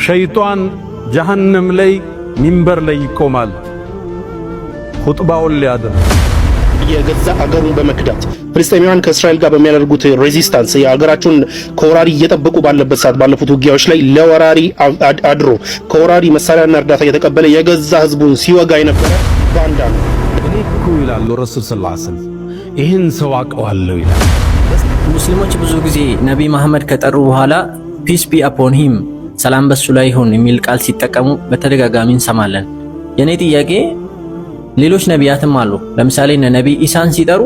ሸይጣን ጀሃነም ላይ ሚንበር ላይ ይቆማል ኹጥባውን ሊያደርግ የገዛ አገሩን በመክዳት ፍልስጤማውያን ከእስራኤል ጋር በሚያደርጉት ሬዚስታንስ የአገራቸውን ከወራሪ እየጠበቁ ባለበት ሰዓት ባለፉት ውጊያዎች ላይ ለወራሪ አድሮ ከወራሪ መሳሪያና እርዳታ እየተቀበለ የገዛ ህዝቡን ሲወጋ የነበረ ባንዳ ነው። እኔ እኮ ይላሉ ረሱል ሰለላሁ ዐለይሂ ወሰለም ይህን ሰው አውቀዋለሁ ይላል። ሙስሊሞች ብዙ ጊዜ ነቢይ መሐመድ ከጠሩ በኋላ ፒስ ቢ አፖን ሂም ሰላም በሱ ላይ ይሁን የሚል ቃል ሲጠቀሙ በተደጋጋሚ እንሰማለን። የኔ ጥያቄ ሌሎች ነቢያትም አሉ። ለምሳሌ ነቢይ ኢሳን ሲጠሩ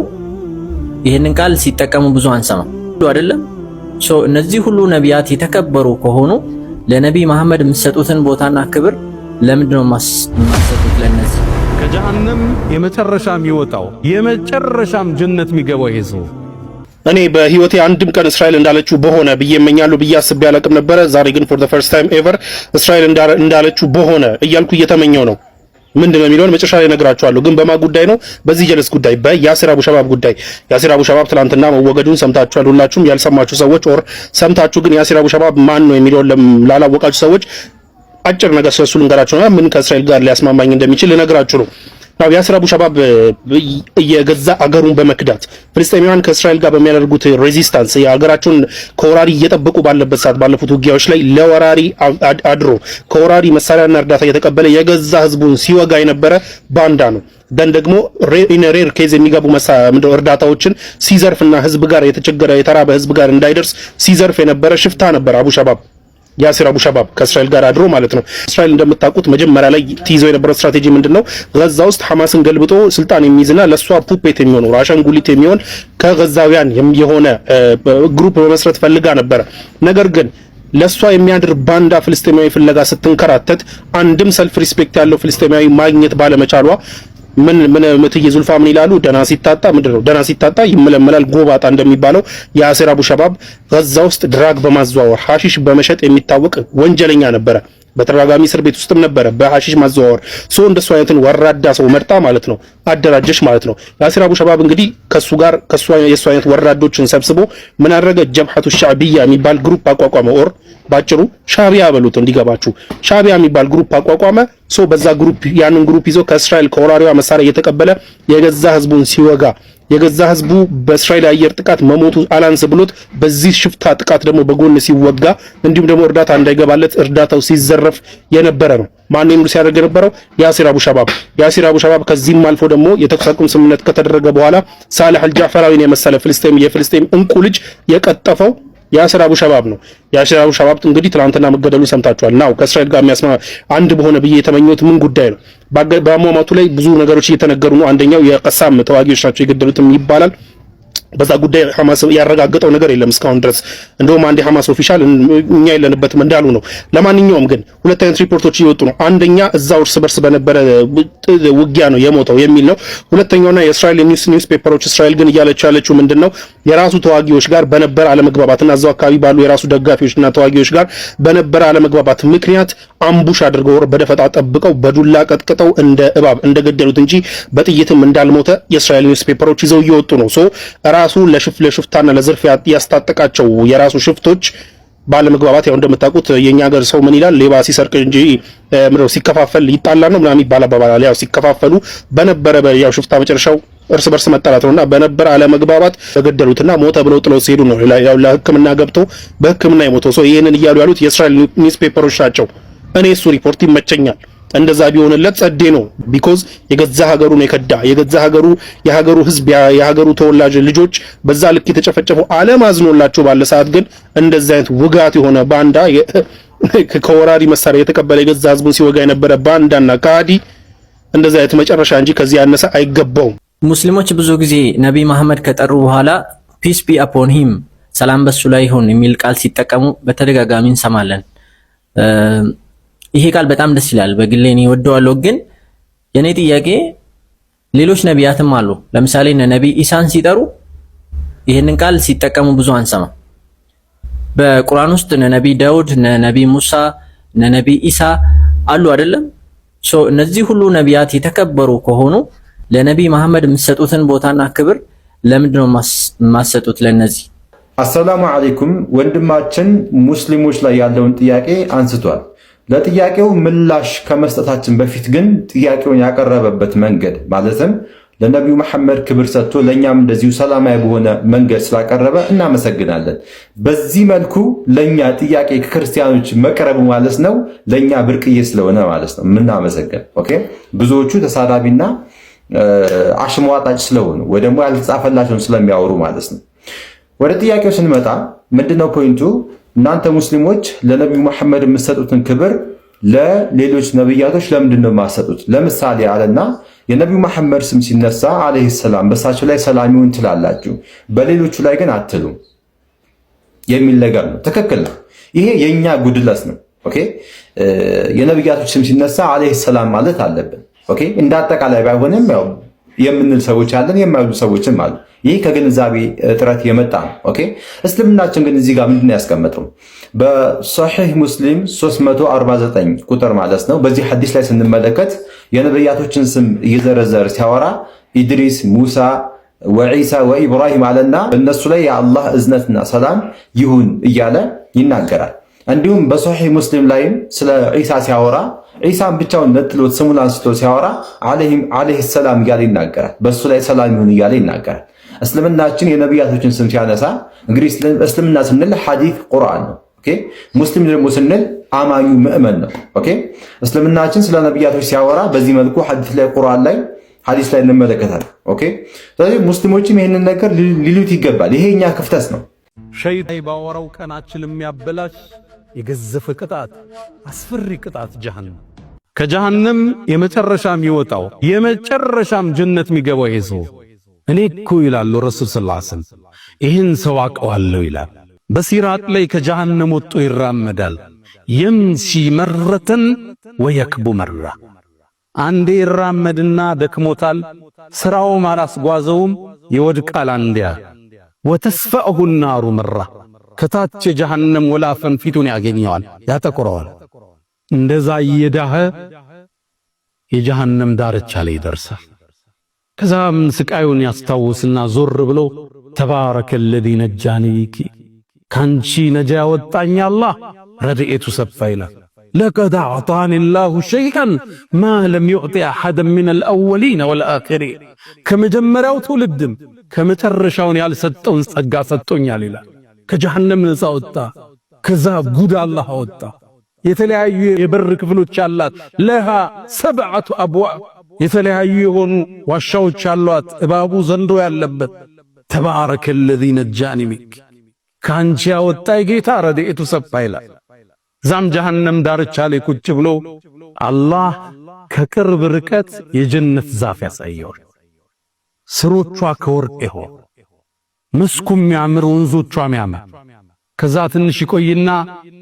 ይህንን ቃል ሲጠቀሙ ብዙ አንሰማ አይደለም? እነዚህ ሁሉ ነቢያት የተከበሩ ከሆኑ ለነቢይ መሐመድ የምትሰጡትን ቦታና ክብር ለምንድነው የማትሰጡት? ለነዚህ ከጀሃነም የመጨረሻም ይወጣው የመጨረሻም ጀነት የሚገባው ይሄ ሰው እኔ በህይወቴ አንድም ቀን እስራኤል እንዳለችው በሆነ ብዬ እመኛለሁ ብዬ አስቤ አላቅም ነበረ። ዛሬ ግን for the first time ever እስራኤል እንዳለችው በሆነ እያልኩ እየተመኘው ነው። ምንድነው የሚለውን መጨረሻ ላይ እነግራችኋለሁ። ግን በማ ጉዳይ ነው? በዚህ ጀለስ ጉዳይ፣ በያሲር አቡ ሸባብ ጉዳይ። ያሲር አቡ ሸባብ ትናንትና መወገዱን ሰምታችኋል ሁላችሁም። ያልሰማችሁ ሰዎች ኦር ሰምታችሁ ግን ያሲር አቡ ሸባብ ማን ነው የሚለውን ላላወቃችሁ ሰዎች አጭር ነገር ስለሱ ልንገራችሁና ምን ከእስራኤል ጋር ሊያስማማኝ እንደሚችል ልነግራችሁ ነው። ያሲር አቡ ሸባብ የገዛ አገሩን በመክዳት ፍልስጤማውያን ከእስራኤል ጋር በሚያደርጉት ሬዚስታንስ የአገራቸውን ከወራሪ እየጠበቁ ባለበት ሰዓት ባለፉት ውጊያዎች ላይ ለወራሪ አድሮ ከወራሪ መሳሪያና እርዳታ እየተቀበለ የገዛ ህዝቡን ሲወጋ የነበረ ባንዳ ነው። ደን ደግሞ ሬር ኬዝ የሚገቡ እርዳታዎችን ሲዘርፍና ህዝብ ጋር የተቸገረ የተራበ ህዝብ ጋር እንዳይደርስ ሲዘርፍ የነበረ ሽፍታ ነበር አቡ ሸባብ። ያሲር አቡ ሸባብ ከእስራኤል ጋር አድሮ ማለት ነው። እስራኤል እንደምታውቁት መጀመሪያ ላይ ትይዘው የነበረው ስትራቴጂ ምንድነው? ጋዛ ውስጥ ሐማስን ገልብጦ ስልጣን የሚይዝና ለሷ ፑፔት የሚሆነው አሻንጉሊት የሚሆን ከጋዛውያን የሆነ ግሩፕ በመስረት ፈልጋ ነበር። ነገር ግን ለሷ የሚያድር ባንዳ ፍልስጤማዊ ፍለጋ ስትንከራተት አንድም ሰልፍ ሪስፔክት ያለው ፍልስጤማዊ ማግኘት ባለመቻሏ ምን ምትይ ዙልፋ ምን ይላሉ? ደና ሲታጣ ምንድነው? ደና ሲታጣ ይመለመላል ጎባጣ እንደሚባለው ያሲር አቡ ሸባብ ጋዛ ውስጥ ድራግ በማዘዋወር ሐሺሽ በመሸጥ የሚታወቅ ወንጀለኛ ነበረ። በተደጋጋሚ እስር ቤት ውስጥም ነበረ በሐሺሽ ማዘዋወር። እንደሱ አይነትን ወራዳ ሰው መርጣ ማለት ነው አደራጀሽ ማለት ነው። ያሲር አቡ ሸባብ እንግዲህ ከሱ የሱ አይነት ወራዶችን ሰብስቦ ምን አደረገ? ጀብሐቱ ሻዕቢያ የሚባል ግሩፕ አቋቋመ። ኦር ባጭሩ ሻዕቢያ በሉት እንዲገባችሁ፣ ሻዕቢያ የሚባል ግሩፕ አቋቋመ። በዛ ግሩፕ ያንን ግሩፕ ይዞ ከእስራኤል ከወራሪዋ መሳሪያ እየተቀበለ የገዛ ህዝቡን ሲወጋ የገዛ ህዝቡ በእስራኤል አየር ጥቃት መሞቱ አላንስ ብሎት በዚህ ሽፍታ ጥቃት ደግሞ በጎን ሲወጋ እንዲሁም ደግሞ እርዳታ እንዳይገባለት እርዳታው ሲዘረፍ የነበረ ነው። ማን ነው ሲያደርግ የነበረው? ያሲር አቡ ሸባብ። ያሲር አቡ ሸባብ ከዚህም አልፎ ደግሞ የተኩስ አቁም ስምምነት ከተደረገ በኋላ ሳላህ አልጃፈራዊን የመሰለ የፍልስጤም እንቁ ልጅ የቀጠፈው ያሲር አቡ ሸባብ ነው። ያሲር አቡ ሸባብ እንግዲህ ትናንትና መገደሉ ሰምታችኋል። ናው ከእስራኤል ጋር የሚያስማ አንድ በሆነ ብዬ የተመኘሁት ምን ጉዳይ ነው? በአሟሟቱ ላይ ብዙ ነገሮች እየተነገሩ ነው። አንደኛው የቀሳም ተዋጊዎች ናቸው የገደሉትም ይባላል። በዛ ጉዳይ ሐማስ ያረጋገጠው ነገር የለም እስካሁን ድረስ። እንደውም አንድ ሐማስ ኦፊሻል እኛ የለንበትም እንዳሉ ነው። ለማንኛውም ግን ሁለት አይነት ሪፖርቶች እየወጡ ነው። አንደኛ እዛው እርስ በርስ በነበረ ውጊያ ነው የሞተው የሚል ነው። ሁለተኛውና የእስራኤል ኒውስ ፔፐሮች እስራኤል ግን እያለች ያለችው ምንድነው የራሱ ተዋጊዎች ጋር በነበረ አለመግባባትና እዛው አካባቢ ባሉ የራሱ ደጋፊዎችና ተዋጊዎች ጋር በነበረ አለመግባባት ምክንያት አምቡሽ አድርገው በደፈጣ ጠብቀው በዱላ ቀጥቅጠው እንደ እባብ እንደገደሉት እንጂ በጥይትም እንዳልሞተ የእስራኤል ኒውስ ፔፐሮች ይዘው እየወጡ ነው። ራሱ ለሽፍታና ለዝርፍ ያስታጠቃቸው የራሱ ሽፍቶች ባለመግባባት ያው እንደምታውቁት የኛ ሀገር ሰው ምን ይላል? ሌባ ሲሰርቅ እንጂ ሲከፋፈል ይጣላ ነው ምናምን ይባላል። ያው ሲከፋፈሉ በነበረ ያው ሽፍታ መጨረሻው እርስ በርስ መጣላት ነውና በነበረ አለመግባባት ተገደሉትና ሞተ ብለው ጥለው ሲሄዱ ነው ያው ለሕክምና ገብቶ በሕክምና የሞተው ሰው። ይሄንን እያሉ ያሉት የእስራኤል ኒውስ ፔፐሮች ናቸው። እኔ እሱ ሪፖርት ይመቸኛል። እንደዛ ቢሆንለት ጸዴ ነው። ቢኮዝ የገዛ ሀገሩን የከዳ የሀገሩ ህዝብ የሀገሩ ተወላጅ ልጆች በዛ ልክ የተጨፈጨፈው ዓለም አዝኖላቸው ባለ ሰዓት ግን እንደዛ አይነት ውጋት የሆነ ባንዳ ከወራሪ መሳሪያ የተቀበለ የገዛ ህዝቡን ሲወጋ የነበረ ባንዳና ካዲ እንደዛ አይነት መጨረሻ እንጂ ከዚህ ያነሰ አይገባውም። ሙስሊሞች ብዙ ጊዜ ነቢይ መሐመድ ከጠሩ በኋላ ፒስ ቢ አፖን ሂም ሰላም በሱ ላይ ይሁን የሚል ቃል ሲጠቀሙ በተደጋጋሚ እንሰማለን። ይሄ ቃል በጣም ደስ ይላል። በግሌ እኔ ወደዋለሁ። ግን የኔ ጥያቄ ሌሎች ነቢያትም አሉ። ለምሳሌ ነቢይ ኢሳን ሲጠሩ ይሄንን ቃል ሲጠቀሙ ብዙ አንሰማ። በቁርአን ውስጥ ነቢይ ዳውድ፣ ነቢይ ሙሳ፣ ነቢይ ኢሳ አሉ አይደለም? እነዚህ ሁሉ ነቢያት የተከበሩ ከሆኑ ለነቢይ መሐመድ የምትሰጡትን ቦታና ክብር ለምንድነው የማትሰጡት ለነዚህ? አሰላሙ አለይኩም። ወንድማችን ሙስሊሞች ላይ ያለውን ጥያቄ አንስቷል። ለጥያቄው ምላሽ ከመስጠታችን በፊት ግን ጥያቄውን ያቀረበበት መንገድ ማለትም ለነቢዩ መሐመድ ክብር ሰጥቶ ለኛም እንደዚሁ ሰላማዊ በሆነ መንገድ ስላቀረበ እናመሰግናለን። በዚህ መልኩ ለኛ ጥያቄ ከክርስቲያኖች መቅረቡ ማለት ነው ለኛ ብርቅዬ ስለሆነ ማለት ነው ምናመሰግን። ኦኬ ብዙዎቹ ተሳዳቢና አሽሟጣጭ ስለሆኑ ወይ ደግሞ ያልተጻፈላቸውን ስለሚያወሩ ማለት ነው። ወደ ጥያቄው ስንመጣ ምንድነው ፖይንቱ? እናንተ ሙስሊሞች ለነቢዩ መሐመድ የምትሰጡትን ክብር ለሌሎች ነብያቶች ለምንድነው የማትሰጡት? ለምሳሌ አለና የነቢዩ መሐመድ ስም ሲነሳ አለይሂ ሰላም በሳቸው ላይ ሰላም ይሁን ትላላችሁ፣ በሌሎቹ ላይ ግን አትሉም የሚል ነገር ነው። ትክክል ነው። ይሄ የኛ ጉድለት ነው። ኦኬ የነብያቶች ስም ሲነሳ አለይሂ ሰላም ማለት አለብን። ኦኬ እንደ አጠቃላይ ባይሆንም ያው የምንል ሰዎች አለን፣ የማይሉ ሰዎችም አሉ። ይህ ከግንዛቤ እጥረት የመጣ ነው። ኦኬ እስልምናችን ግን እዚህ ጋር ምንድነው ያስቀመጠው? በሶሒህ ሙስሊም 349 ቁጥር ማለት ነው። በዚህ ሐዲስ ላይ ስንመለከት የነብያቶችን ስም እየዘረዘረ ሲያወራ ኢድሪስ፣ ሙሳ ወዒሳ ወኢብራሂም አለና እነሱ ላይ የአላህ እዝነትና ሰላም ይሁን እያለ ይናገራል። እንዲሁም በሶሒህ ሙስሊም ላይም ስለ ዒሳ ሲያወራ ዒሳን ብቻውን ነጥሎት ስሙን አንስቶ ሲያወራ አለይሂ ሰላም እያለ ይናገራል። በሱ ላይ ሰላም ይሁን እያለ ይናገራል። እስልምናችን የነብያቶችን ስም ሲያነሳ እንግዲህ እስልምና ስንል ሐዲስ ቁርአን ነው። ኦኬ ሙስሊም ደግሞ ስንል አማኙ ምእመን ነው። ኦኬ እስልምናችን ስለ ነብያቶች ሲያወራ በዚህ መልኩ ሐዲስ ላይ ቁርአን ላይ ሐዲስ ላይ እንመለከታለን። ኦኬ ስለዚህ ሙስሊሞችም ይሄንን ነገር ሊሉት ይገባል። ይሄ የኛ ክፍተት ነው። ሸይጣን ባወራው ቀናችን የሚያበላሽ የገዘፈ ቅጣት፣ አስፈሪ ቅጣት ጀሃነም። ከጀሃነም የመጨረሻ የሚወጣው የመጨረሻም ጀነት የሚገባው ይሄ ሰው እኔ እኮ ይላሉ ረሱል ሰለላሁ ዐለይሂ ወሰለም ይህን ሰው አውቀዋለሁ ይላል። በሲራጥ ላይ ከጀሃነም ወጥቶ ይራመዳል። የምሺ መረተን ወየክቡ መራ። አንዴ ይራመድና ደክሞታል፣ ስራውም አላስጓዘውም፣ ይወድቃል። አንዲያ ወተስፈእሁ ናሩ መራ። ከታች የጀሃነም ወላፈን ፊቱን ያገኘዋል፣ ያጠቁረዋል። እንደዛ እየዳኸ የጀሃነም ዳርቻ ላይ ይደርሳል። ከዛም ስቃዩን ያስታውስና ዞር ብሎ ተባረከ ለዚ ነጃኒ ቢኪ ካንቺ ነጃ ያወጣኝ አላህ ረድኤቱ ሰፋ ይላል። ለቀድ አዕጣኒ ላሁ ሸይአን ማ ለም ዩዕጢ አሐደን ሚነል አወሊነ ወልአኺሪን ከመጀመሪያው ትውልድም ከመጨረሻውን ያልሰጠውን ጸጋ ሰጥቶኛል ይላል። ከጀሃነም ነፃ ወጣ። ከዛ ጉድ አላህ አወጣ። የተለያዩ የበር ክፍሎች አላት። ለሃ ሰብዐቱ አብዋብ የተለያዩ የሆኑ ዋሻዎች አሏት። እባቡ ዘንዶ ያለበት። ተባረከ ለዚ ነጃኒ ሚንክ ካንቺ ያወጣኝ ጌታ ረድኤቱ ሰፋ ይላል። ዛም ጀሃነም ዳርቻ ላይ ቁጭ ብሎ አላህ ከቅርብ ርቀት የጀነት ዛፍ ያሳየዋል። ስሮቿ ከወርቅ ይሆን መስኩም ያምር፣ ወንዞቿ ያምር። ከዛ ትንሽ ይቆይና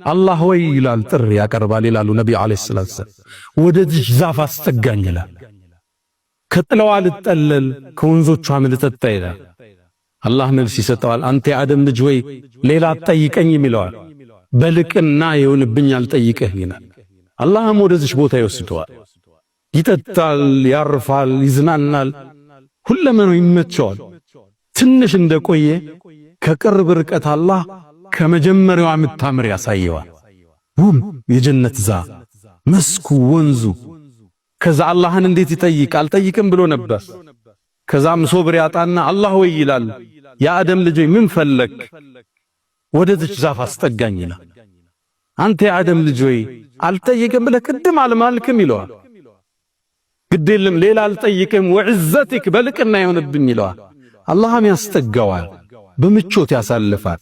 አላህ ወይ ይላል፣ ጥሪ ያቀርባል ይላሉ ነብዩ አለይሂ ሰላቱ ወሰለም። ወደዚህ ዛፍ አስጠጋኝ ይላል። ከጥለዋ ልጠለል ከወንዞቿ ልጠጣ ይላል። አላህ መልስ ይሰጠዋል። አንተ የአደም ልጅ ወይ ሌላ አትጠይቀኝም ይለዋል። በልቅና ይሁንብኝ አልጠይቅህ ይላል። አላህም ወደዚህ ቦታ ይወስደዋል። ይጠጣል፣ ያርፋል፣ ይዝናናል፣ ሁለመናው ይመቸዋል። ትንሽ እንደቆየ ከቅርብ ርቀት አላህ ከመጀመሪያው የምታምር ያሳየዋል። ውብ የጀነት ዛፍ መስኩ፣ ወንዙ። ከዛ አላህን እንዴት ይጠይቅ? አልጠይቅም ብሎ ነበር። ከዛም ሶብር ያጣና አላህ ወይ ይላል። የአደም ልጅ ምን ፈለክ? ወደዚች ዛፍ አስጠጋኝ ይላል። አንተ የአደም ልጅ ወይ አልጠይቅም ብለህ ቅድም አልማልክም ይለዋል። ግዴለም ሌላ አልጠይቅም ወዕዘቲክ በልቅና ይሆንብኝ ይለዋል። አላህም ያስጠጋዋል፣ በምቾት ያሳልፋል።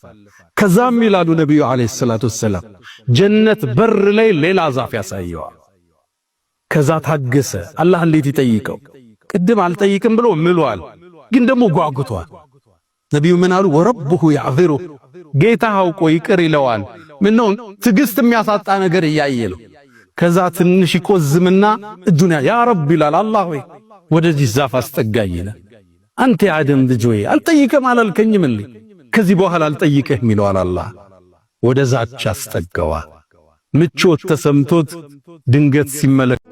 ከዛም ይላሉ ነብዩ አለይሂ ሰላቱ ወሰለም ጀነት በር ላይ ሌላ ዛፍ ያሳየዋል። ከዛ ታገሰ። አላህ እንዴት ይጠይቀው? ቅድም አልጠይቅም ብሎ ምሏል፣ ግን ደግሞ ጓጉቷል። ነብዩ ምን አሉ? ወረብሁ ያዕذሩ ጌታ አውቆ ይቅር ይለዋል። ምነው ትዕግስት የሚያሳጣ ነገር እያየለው። ከዛ ትንሽ ይቆዝምና እጁን ያ ረብ ይላል። አላህ ወይ ወደዚህ ዛፍ አስጠጋኝ ይላል። አንተ የአደም ልጅ ወይ አልጠይቅም አላልከኝም እንዴ? ከዚህ በኋላ አልጠይቅህም ይለዋል። አላህ ወደዛች አስጠጋዋል። ምቾት ተሰምቶት ድንገት ሲመለከት